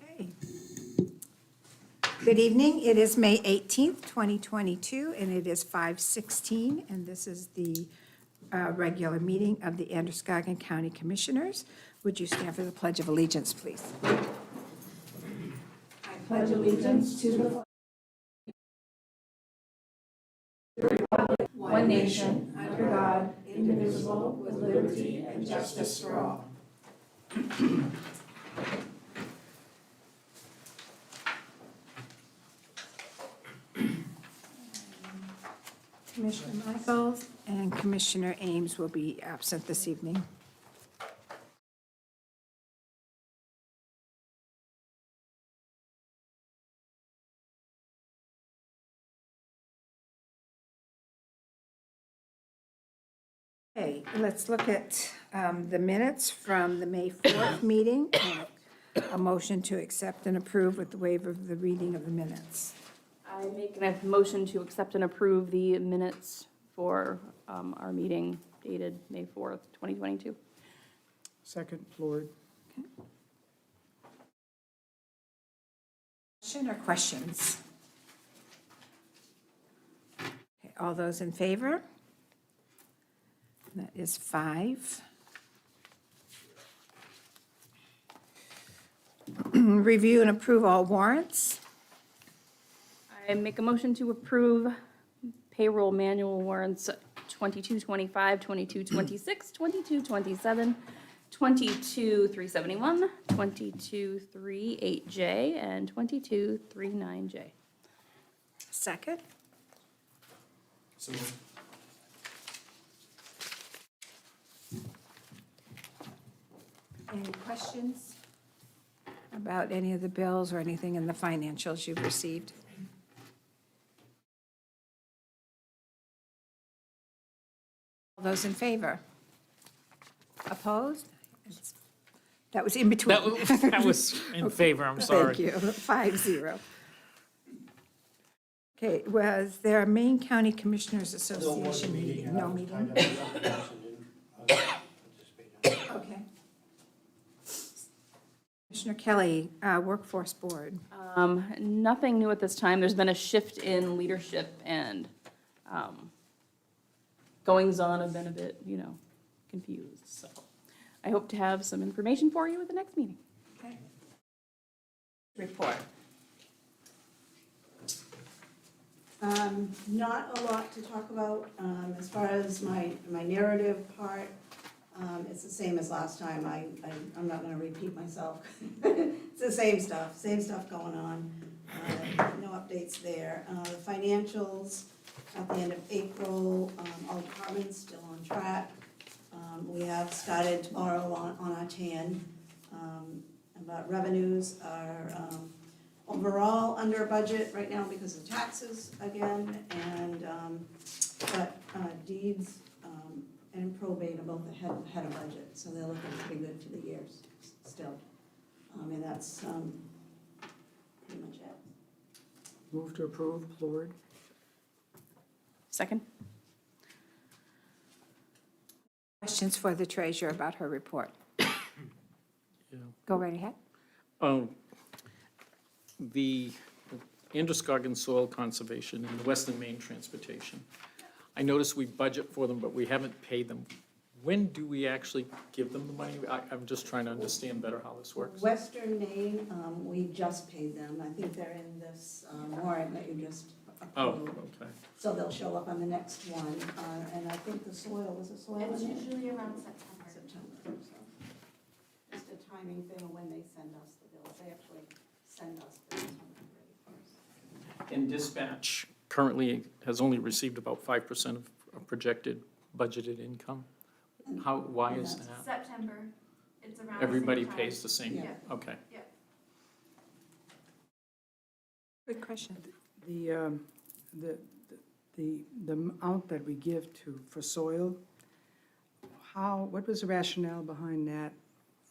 Okay. Good evening. It is May 18th, 2022, and it is 5:16, and this is the regular meeting of the Androscoggin County Commissioners. Would you stand for the Pledge of Allegiance, please? I pledge allegiance to the flag one nation, under God, indivisible, with liberty and justice for all. Commissioner Michaels and Commissioner Ames will be absent this evening. Okay, let's look at the minutes from the May 4th meeting. A motion to accept and approve with the waiver of the reading of the minutes. I make a motion to accept and approve the minutes for our meeting dated May 4th, 2022. Second, Lord. Question or questions? Okay, all those in favor? That is 5. Review and approve all warrants. I make a motion to approve payroll manual warrants 2225, 2226, 2227, 22371, 2238J, and 2239J. Second. Any questions about any of the bills or anything in the financials you've received? All those in favor? Opposed? That was in between. That was in favor, I'm sorry. Thank you, 5-0. Okay, was there a Maine County Commissioners Association meeting? No meeting? Okay. Commissioner Kelly, Workforce Board. Nothing new at this time. There's been a shift in leadership and goings-on have been a bit, confused. So I hope to have some information for you at the next meeting. Okay. Report. Not a lot to talk about. As far as my narrative part, it's the same as last time. I'm not gonna repeat myself. It's the same stuff going on. No updates there. Financials at the end of April, all departments still on track. We have started tomorrow on our TAN. But revenues are overall under budget right now because of taxes again, and but deeds and probate are both ahead of budget, so they're looking pretty good for the years still. And that's pretty much it. Move to approve, Lord. Second? Questions for the treasurer about her report? Yeah. Go right ahead. The Androscoggin Soil Conservation and the Western Maine Transportation. I noticed we budget for them, but we haven't paid them. When do we actually give them the money? I'm just trying to understand better how this works. Western Maine, we just paid them. I think they're in this warrant that you just Oh, approved. okay. So they'll show up on the next one, and I think the soil, was the soil in It's there? usually around September. September, so. Just a timing thing of when they send us the bills. They actually send us bills when they're ready first. And dispatch currently has only received about 5% of projected budgeted income. Why is that? September, it's around the same Everybody time. pays the same? Yeah. Okay. Good question. The amount that we give for soil, what was the rationale behind that?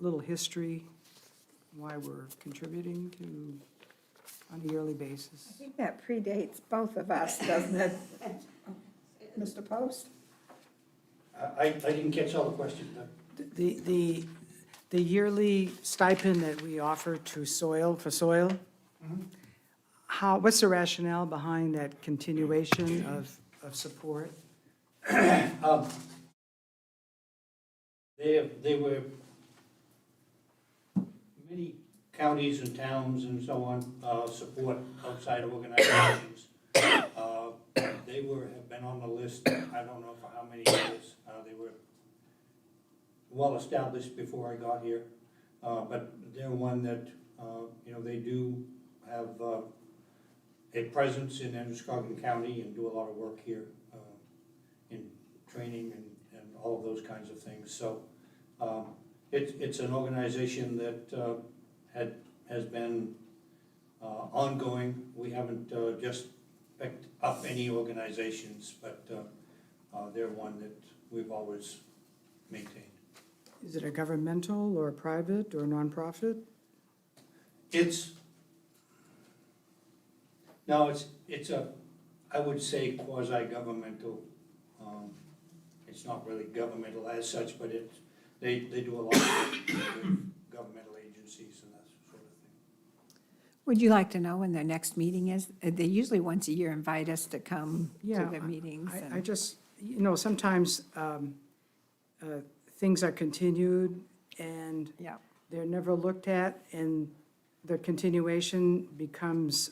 A little history, why we're contributing to, on a yearly I basis? think that predates both of us, doesn't it? Mr. Post? I didn't catch all the questions. The the yearly stipend that we offer to soil, for soil, what's the rationale behind that continuation of support? There were many counties and towns and so on, support outside organizations. They have been on the list, I don't know for how many years. They were well-established before I got here. But they're one that, they do have a presence in Androscoggin County and do a lot of work here in training and all of those kinds of things. So it's an organization that has been ongoing. We haven't just picked up any organizations, but they're one that we've always maintained. Is it a governmental or a private or nonprofit? It's a, I would say quasi-governmental. It's not really governmental as such, but they do a lot of work with governmental agencies and that sort of thing. Would you like to know when their next meeting is? They usually once a year invite us to come to Yeah, their meetings. I and- just, sometimes things are continued and Yeah. they're never looked at, and the continuation becomes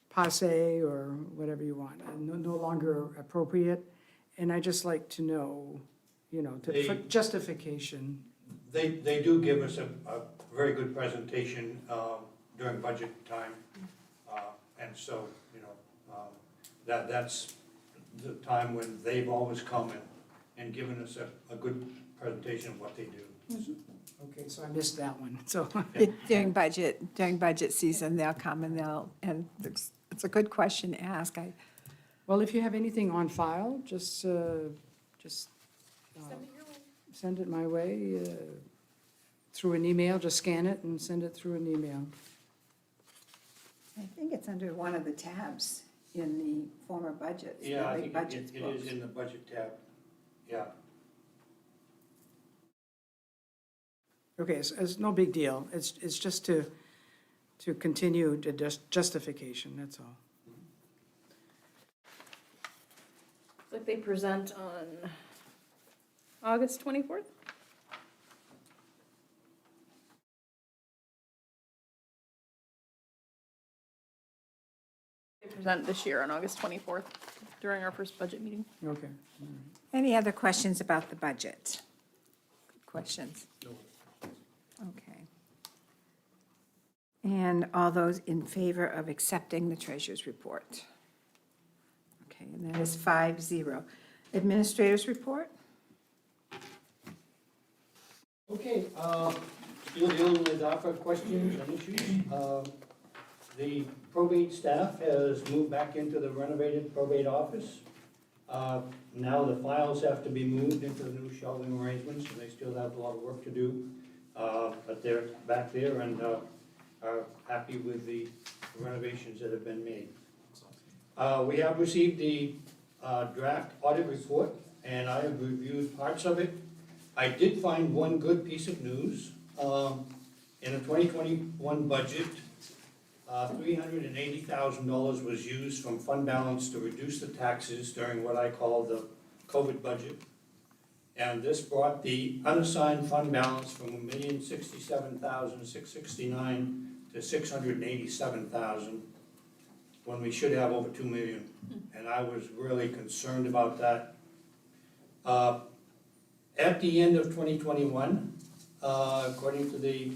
passe or whatever you want, no longer appropriate. And I just like to know, for They- justification. They do give us a very good presentation during budget time. And so, that's the time when they've always come and given us a good presentation of what they do. Okay, so I missed that one, so. During budget season, they'll come and it's a good question to ask. Well, if you have anything on file, just send it my way through an email, just scan it and send it through an email. I think it's under one of the tabs in the former budgets. the Yeah, I big think budgets it books. is in the budget tab, yeah. Okay, it's no big deal. It's just to continue the justification, that's all. Looks like they present on August 24th. They present this year on August 24th during our first budget meeting. Okay. Any other questions about the budget? Questions? Okay. And all those in favor of accepting the treasurer's report? Okay, and that is 5-0. Administrators report? Okay, still dealing with ARPA questions and issues. The probate staff has moved back into the renovated probate office. Now the files have to be moved into the new shelving arrangements, and they still have a lot of work to do. But they're back there and are happy with the renovations that have been made. We have received the draft audit report, and I have reviewed parts of it. I did find one good piece of news. In the 2021 budget, $380,000 was used from fund balance to reduce the taxes during what I call the COVID budget. And this brought the unassigned fund balance from $1,067,669 to $687,000, when we should have over $2 million. And I was really concerned about that. At the end of 2021, according to the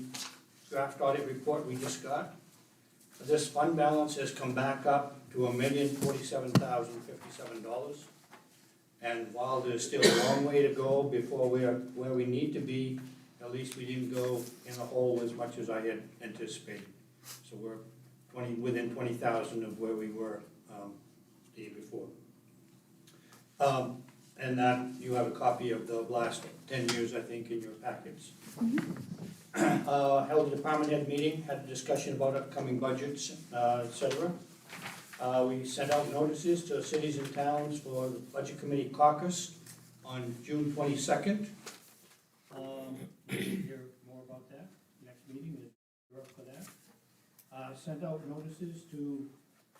draft audit report we just got, this fund balance has come back up to $1,047,057. And while there's still a long way to go before we're where we need to be, at least we didn't go in the hole as much as I had anticipated. So we're within 20,000 of where we were the year before. And that, you have a copy of the last 10 years, I think, in your packets. Held a department head meeting, had a discussion about upcoming budgets, et cetera. We sent out notices to cities and towns for the Budget Committee caucus on June 22nd. meeting, if you're up for that. Sent out notices to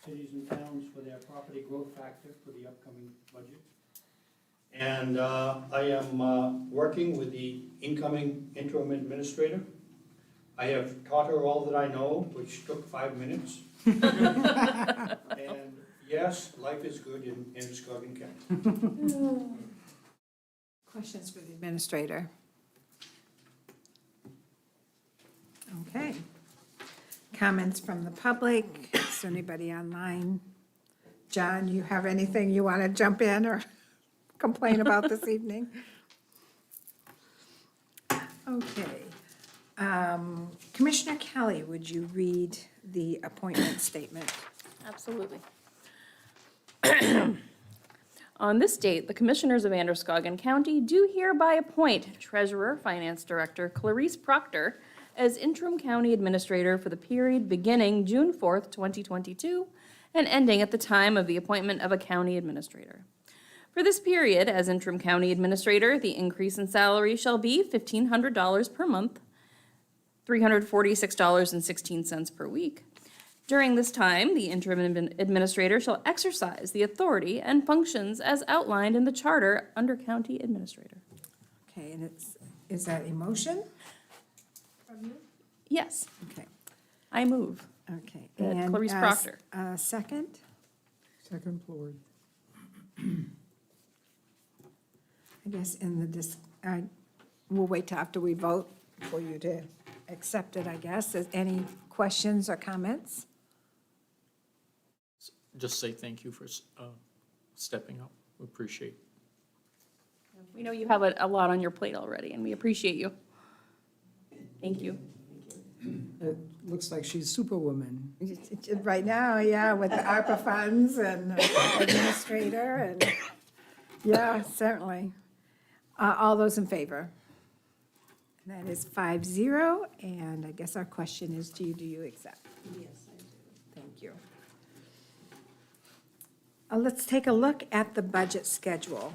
cities and towns for their property growth factor for the upcoming budget. And I am working with the incoming interim administrator. I have taught her all that I know, which took 5 minutes. And yes, life is good in Androscoggin County. Questions for the administrator? Okay. Comments from the public? Is there anybody online? John, you have anything you want to jump in or complain about this evening? Okay. Commissioner Kelly, would you read the appointment statement? Absolutely. On this date, the Commissioners of Androscoggin County do hereby appoint Treasurer, Finance Director Clarice Proctor as interim county administrator for the period beginning June 4th, 2022, and ending at the time of the appointment of a county administrator. For this period, as interim county administrator, the increase in salary shall be $1,500 per month, $346.16 per week. During this time, the interim administrator shall exercise the authority and functions as outlined in the charter under county administrator. Okay, and is that a motion? Yes, Okay, I move. okay. That And, Clarice Proctor. Second? Second floor. I guess we'll wait till after we vote for you to accept it, I guess. Is any questions or comments? Just say thank you for stepping up. We appreciate it. We know you have a lot on your plate already, and we appreciate you. Thank you. It looks like she's superwoman. Right now, yeah, with the ARPA funds and administrator and, yeah, certainly. All those in favor? That is 5-0, and I guess our question is, do you accept? Yes, I do. Thank you. Let's take a look at the budget schedule.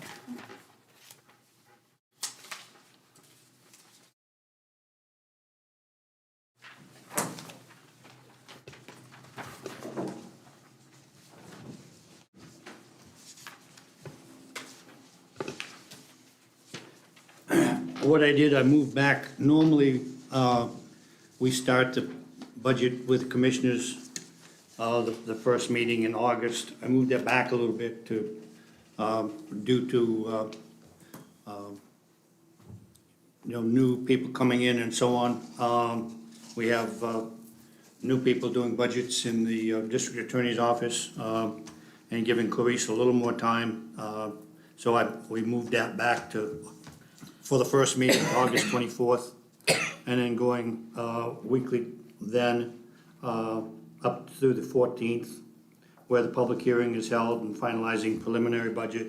What I did, I moved back. Normally, we start the budget with commissioners, the first meeting in August. I moved that back a little bit to, due to, new people coming in and so on. We have new people doing budgets in the district attorney's office, and giving Clarice a little more time. So we moved that back to, for the first meeting, August 24th, and then going weekly then up through the 14th, where the public hearing is held and finalizing preliminary budget,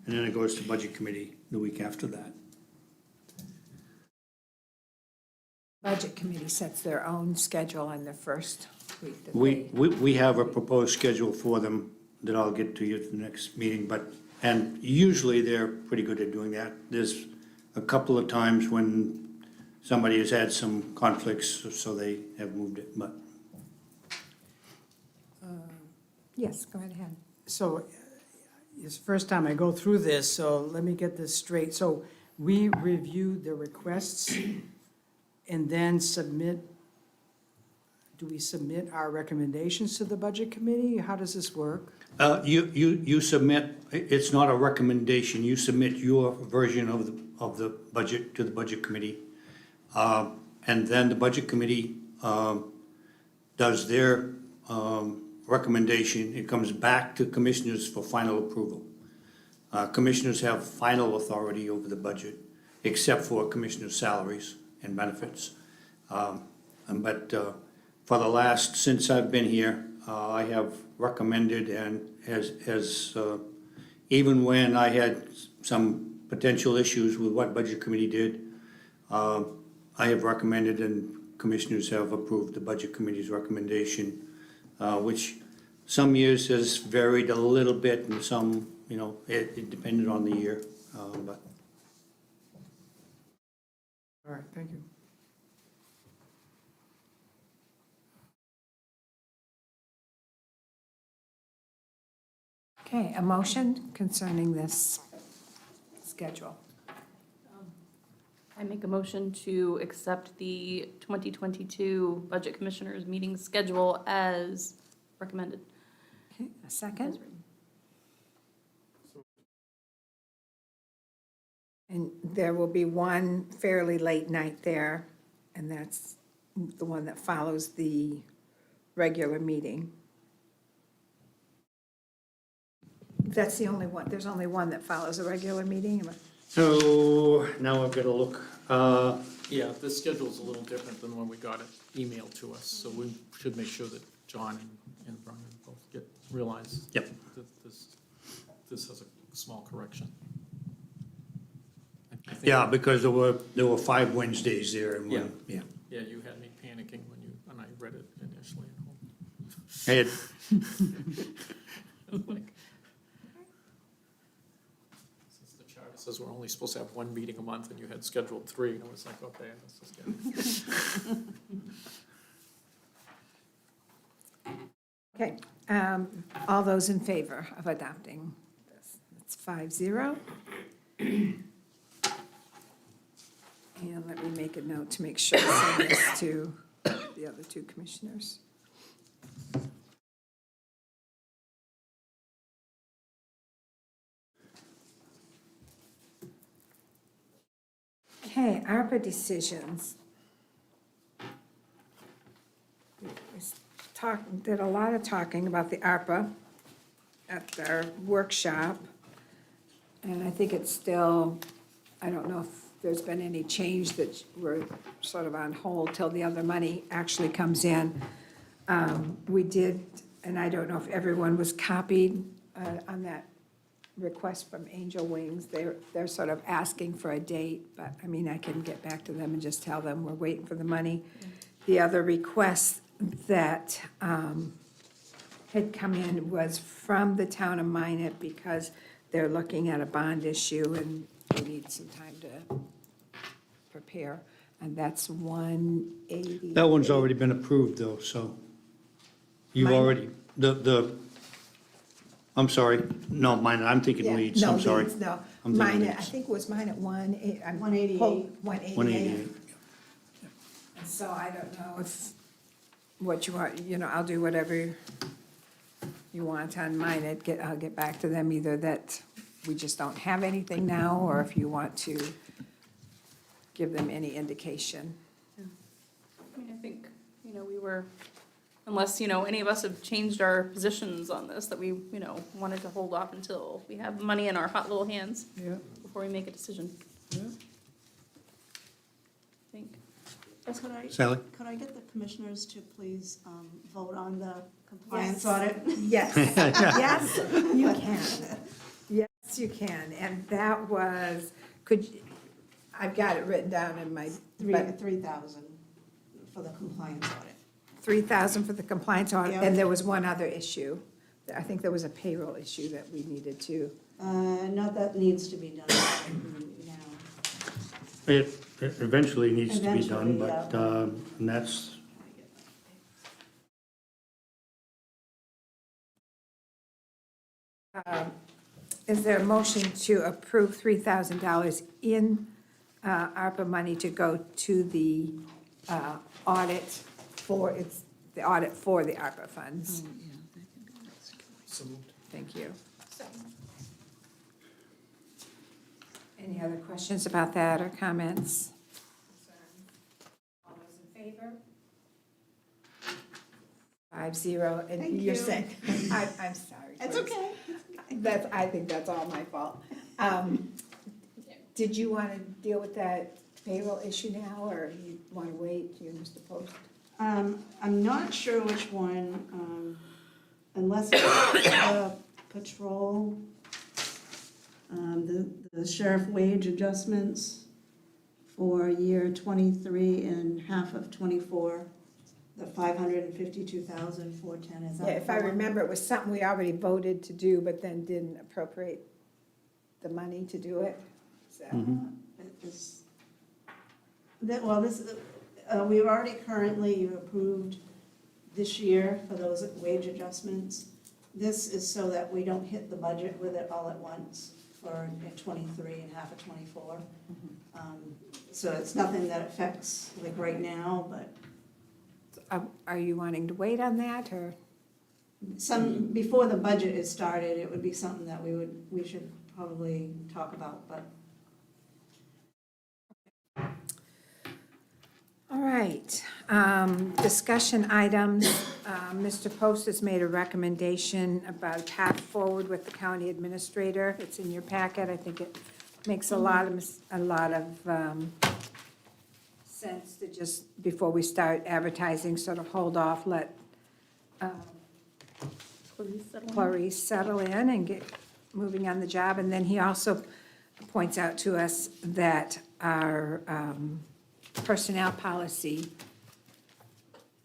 and then it goes to Budget Committee the week after that. Budget Committee sets their own schedule on the first week. that We have a proposed schedule for them that I'll get to you at the next meeting, and usually they're pretty good at doing that. There's a couple of times when somebody has had some conflicts, so they have moved it, but. Yes, go ahead. So it's the first time I go through this, so let me get this straight. So we review the requests and then do we submit our recommendations to the Budget Committee? How does this work? You submit, it's not a recommendation, you submit your version of the budget to the Budget Committee. And then the Budget Committee does their recommendation. It comes back to commissioners for final approval. Commissioners have final authority over the budget, except for commissioners' salaries and benefits. But for the last, since I've been here, I have recommended, and even when I had some potential issues with what Budget Committee did, I have recommended and commissioners have approved the Budget Committee's recommendation, which some years has varied a little bit and some, it depended on the year, but. All right, thank you. Okay, a motion concerning this schedule. I make a motion to accept the 2022 Budget Commissioners meeting schedule as recommended. Okay, a second? And there will be one fairly late night there, and that's the one that follows the regular meeting. That's the only one, there's only one that follows a regular meeting? Am I- So now I've got to look. Yeah, this schedule's a little different than when we got it emailed to us, so we should make sure that John and Brian both realize Yep. that this has a small correction. I think- Yeah, because there were 5 Wednesdays there and one, yeah. Yeah, you had me panicking when I read it initially at home. I had, Like, since the charter says we're only supposed to have one meeting a month and you had scheduled 3, and I was like, okay, let's just get it. Okay, all those in favor of adopting this? It's 5-0. And let me make a note to make sure I send this to the other two commissioners. Okay, ARPA decisions. Did a lot of talking about the ARPA at our workshop. And I think it's still, I don't know if there's been any change that we're sort of on hold till the other money actually comes in. We did, and I don't know if everyone was copied on that request from Angel Wings. They're sort of asking for a date, but I mean, I can get back to them and just tell them we're waiting for the money. The other request that had come in was from the town of Minot because they're looking at a bond issue and they need some time to prepare. And that's 180. that one's already been approved though, so. You've Mine? already, I'm sorry, no, mine, I'm thinking Yeah, Leeds, no, I'm sorry. Leeds, no. I'm thinking Minot, I Leeds. think it was Minot 188. 188. 188. And so I don't know if, what you want, I'll do whatever you want on mine. I'll get back to them, either that we just don't have anything now, or if you want to give them any indication. I mean, I think, we were, unless, any of us have changed our positions on this, that we, wanted to hold off until we have money in our hot little hands Yeah, before we make a decision, yeah. I think. Sally? Could I get the commissioners to please vote on the compliance audit? Yes, yes, you can. Yes, you can. And that was, I've got it written down in my, 3,000 for the compliance audit. 3,000 for the compliance audit, Yeah. and there was one other issue. I think there was a payroll issue that we needed to. Not that needs to be done now. It eventually needs to be done, Eventually, but, yeah. and that's, Is there a motion to approve $3,000 in ARPA money to go to the audit the audit for the ARPA funds? So moved. Thank you. Any other questions about that or comments? All those in favor? 5-0, and Thank you're you. saying, I'm sorry. It's please. okay. I think that's all my fault. Did you want to deal with that payroll issue now, or you want to wait, you and Mr. Post? I'm not sure which one, unless it's patrol, the sheriff wage adjustments for year 23 and half of 24, the 552,410, is that? Yeah, if I the one? remember, it was something we already voted to do, but then didn't appropriate the money to do it. So, Is- Well, we've already currently approved this year for those wage adjustments. This is so that we don't hit the budget with it all at once for in '23 and half of '24. So it's nothing that affects like right now, but Are you wanting to wait on that, or? before the budget is started, it would be something that we should probably talk about, but All right, discussion items. Mr. Post has made a recommendation about a path forward with the county administrator. It's in your packet. I think it makes a lot of sense to just, before we start advertising, sort of hold off, let Clarice, settle in. Clarice settle in and get moving on the job. And then he also points out to us that our personnel policy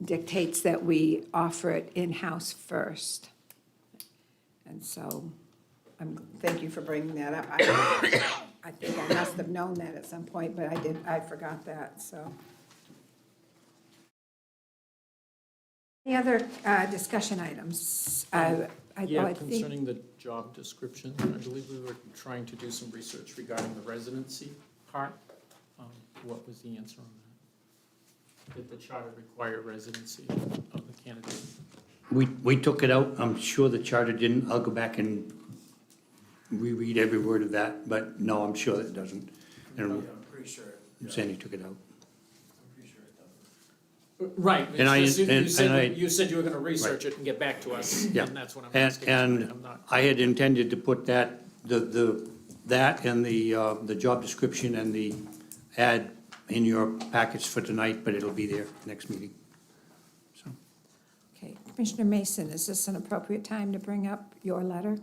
dictates that we offer it in-house first. And so, thank you for bringing that up. I think I must have known that at some point, but I forgot that, so. Any other discussion items? Yeah, I think, concerning the job description, I believe we were trying to do some research regarding the residency part. What was the answer on that? Did the charter require residency of the candidate? We took it out. I'm sure the charter didn't. I'll go back and reread every word of that, but no, I'm sure it doesn't. And I'm pretty sure, Sandy took it out. I'm pretty sure it doesn't. Right, And I- it's just and I- you said you were gonna research it and get back to us, Yeah. and that's what I'm And, asking. I'm and not- I had intended to put that, that and the job description and the ad in your package for tonight, but it'll be there next meeting. So, okay, Commissioner Mason, is this an appropriate time to bring up your letter?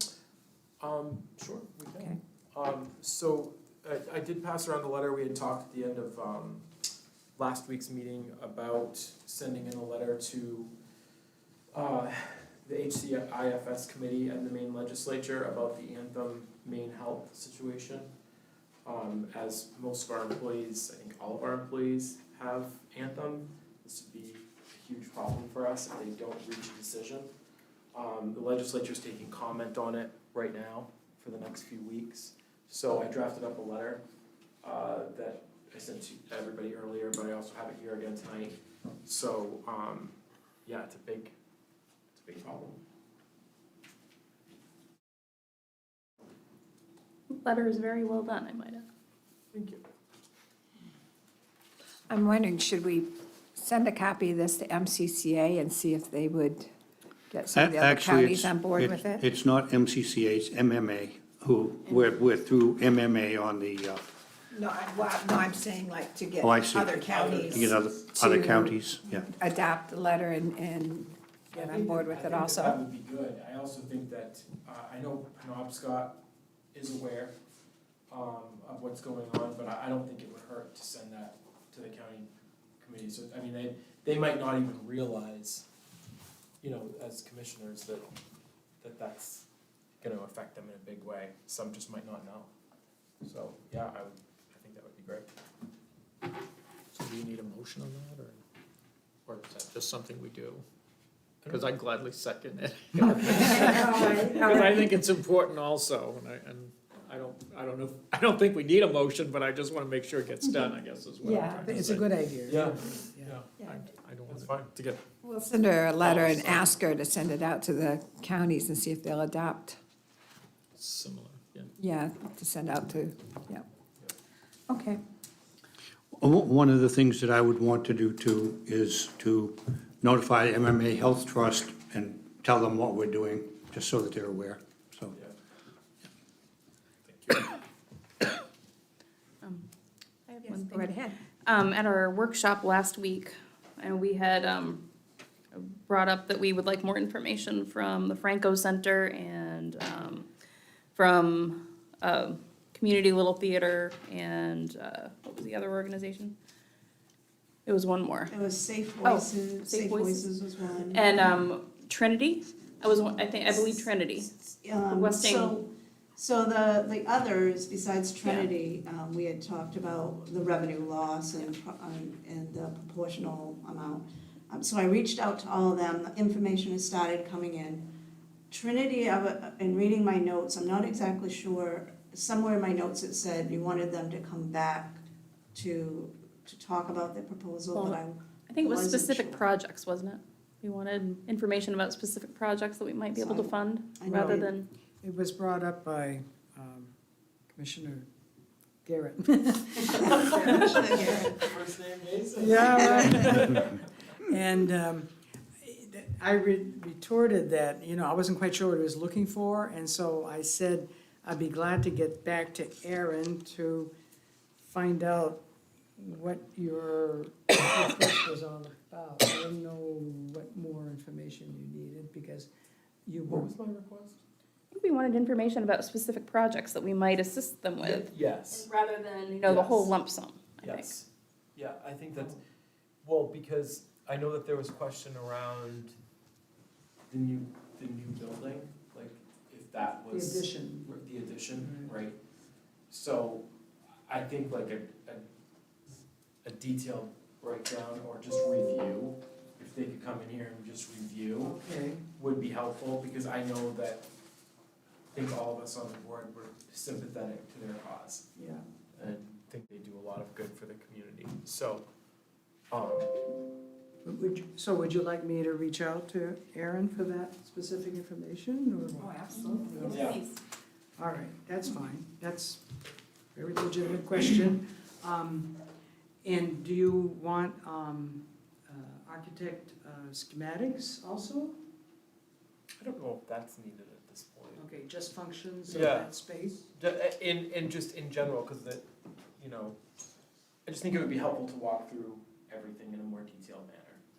Sure, we Okay. can. So I did pass around the letter. We had talked at the end of last week's meeting about sending in a letter to the HCIFS committee and the Maine legislature about the Anthem Maine Health situation. As most of our employees, I think all of our employees have Anthem, this would be a huge problem for us if they don't reach a decision. The legislature's taking comment on it right now for the next few weeks. So I drafted up a letter that I sent to everybody earlier, but I also have it here again tonight. So, yeah, it's a big problem. Letter is very well done, I might add. Thank you. I'm wondering, should we send a copy of this to MCCA and see if they would get some of the other actually, counties on board with it? It's not MCCA, it's MMA, who, we're through MMA on the, No, I'm saying like to get Oh, I see. other counties to get other counties, yeah. adopt the letter and get on board with it I think that also. would be good. I also think that, I know Penobscot is aware of what's going on, but I don't think it would hurt to send that to the county committee. So, I mean, they might not even realize, you know, as commissioners, that's gonna affect them in a big way. Some just might not know. So, yeah, I think that would be great. So do you need a motion on that, or is that just something we do? Because I gladly second it. Because I think it's important also, and I don't think we need a motion, but I just want to make sure it gets done, I guess, is what I'm Yeah, trying to It's a say. good idea. Yeah. Yeah. I don't That's want fine. to get We'll send her a letter and ask her to send it out to the counties and see if they'll adopt. similar, yeah. Yeah, to send out to, yeah. Okay, One of the things that I would want to do too is to notify MMA Health Trust and tell them what we're doing, just so that they're aware, so. I have yes, one go thing. right ahead. At our workshop last week, and we had brought up that we would like more information from the Franco Center and from Community Little Theater and what was the other organization? It was one more. it was Safe Oh, Voices, Safe Safe Voices. Voices was one. And Trinity? I believe Trinity. Westing. So the others, besides Trinity, we had talked about the revenue loss and the proportional amount. So I reached out to all of them, the information has started coming in. Trinity, in reading my notes, I'm not exactly sure, somewhere in my notes it said you wanted them to come back to talk about their proposal, but I think it was Wasn't specific sure. projects, wasn't it? We wanted information about specific projects that we might be able to fund, I know rather it- than, It was brought up by Commissioner Garrett. First name Jason. Yeah, right. And I retorted that, I wasn't quite sure what he was looking for, and so I said I'd be glad to get back to Aaron to find out what your request was all about. I didn't know what more information you needed, because you What were, was my request? I think we wanted information about specific projects that we might assist them with, Yes, rather than, the whole Yes. lump sum, I think. yes. Yeah, I think that's, well, because I know that there was question around the new building, like if that the was. addition. The addition, right? So I think like a detailed breakdown or just review, if they could come in here and just review, Okay, would be helpful, because I know that, I think all of us on the board were sympathetic to their cause, yeah. and think they do a lot of good for the community, so, Would you like me to reach out to Aaron for that specific information, or? absolutely. Yeah. All right, that's fine, that's a very legitimate question. And do you want architect schematics also? I don't know if that's needed at this point. Okay, just functions of Yeah. that space? In just in general, because I just think it would be helpful to walk through everything in a more detailed manner.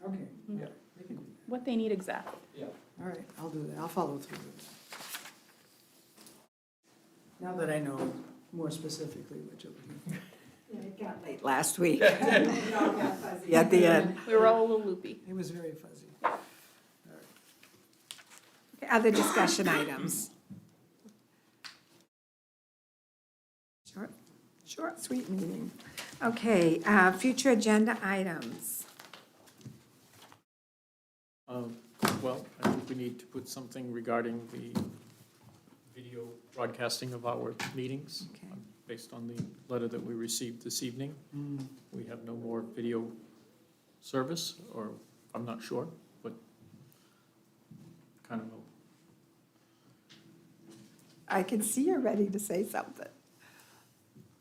Okay, Mhm. yeah, we can do What they need exactly. that. All right, I'll do that, I'll follow through with that. Now that I know more specifically what you're looking for. Yeah, it got late last week. It all got fuzzy at the end. We were all a little loopy. It was very fuzzy. Okay, other discussion items? Short, sweet meeting. Okay, future agenda items. Well, I think we need to put something regarding the video broadcasting of our meetings. Okay. Based on the letter that we received this evening. We have no more video service, or I'm not sure, but kind of I can see you're ready to say something.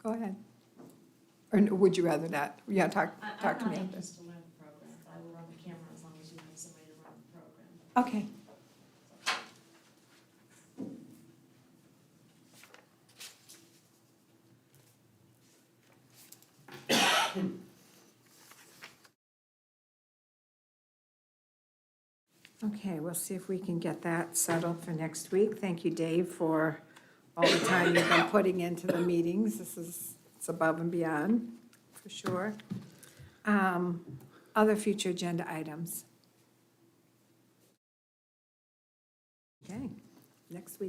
Go ahead. Or would you rather not? Yeah, talk to me. I'm not anxious to learn the program. I will run the camera as long as you have somebody to run the program. Okay. Okay, we'll see if we can get that settled for next week. Thank you, Dave, for all the time you've been putting into the meetings. It's above and beyond, for sure. Other future agenda items? Okay, next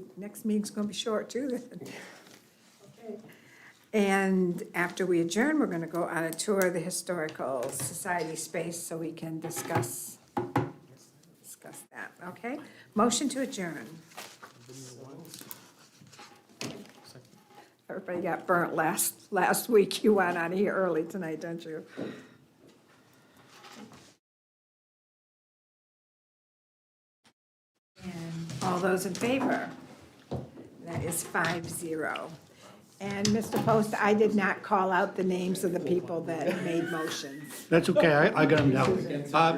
meeting's gonna be short too then. Okay. And after we adjourn, we're gonna go on a tour of the Historical Society space so we can discuss that, okay? Motion to adjourn. Everybody got burnt last week. You went out of here early tonight, don't you? And all those in favor? That is 5-0. And Mr. Post, I did not call out the names of the people that made motions. That's okay, I got them down. Bob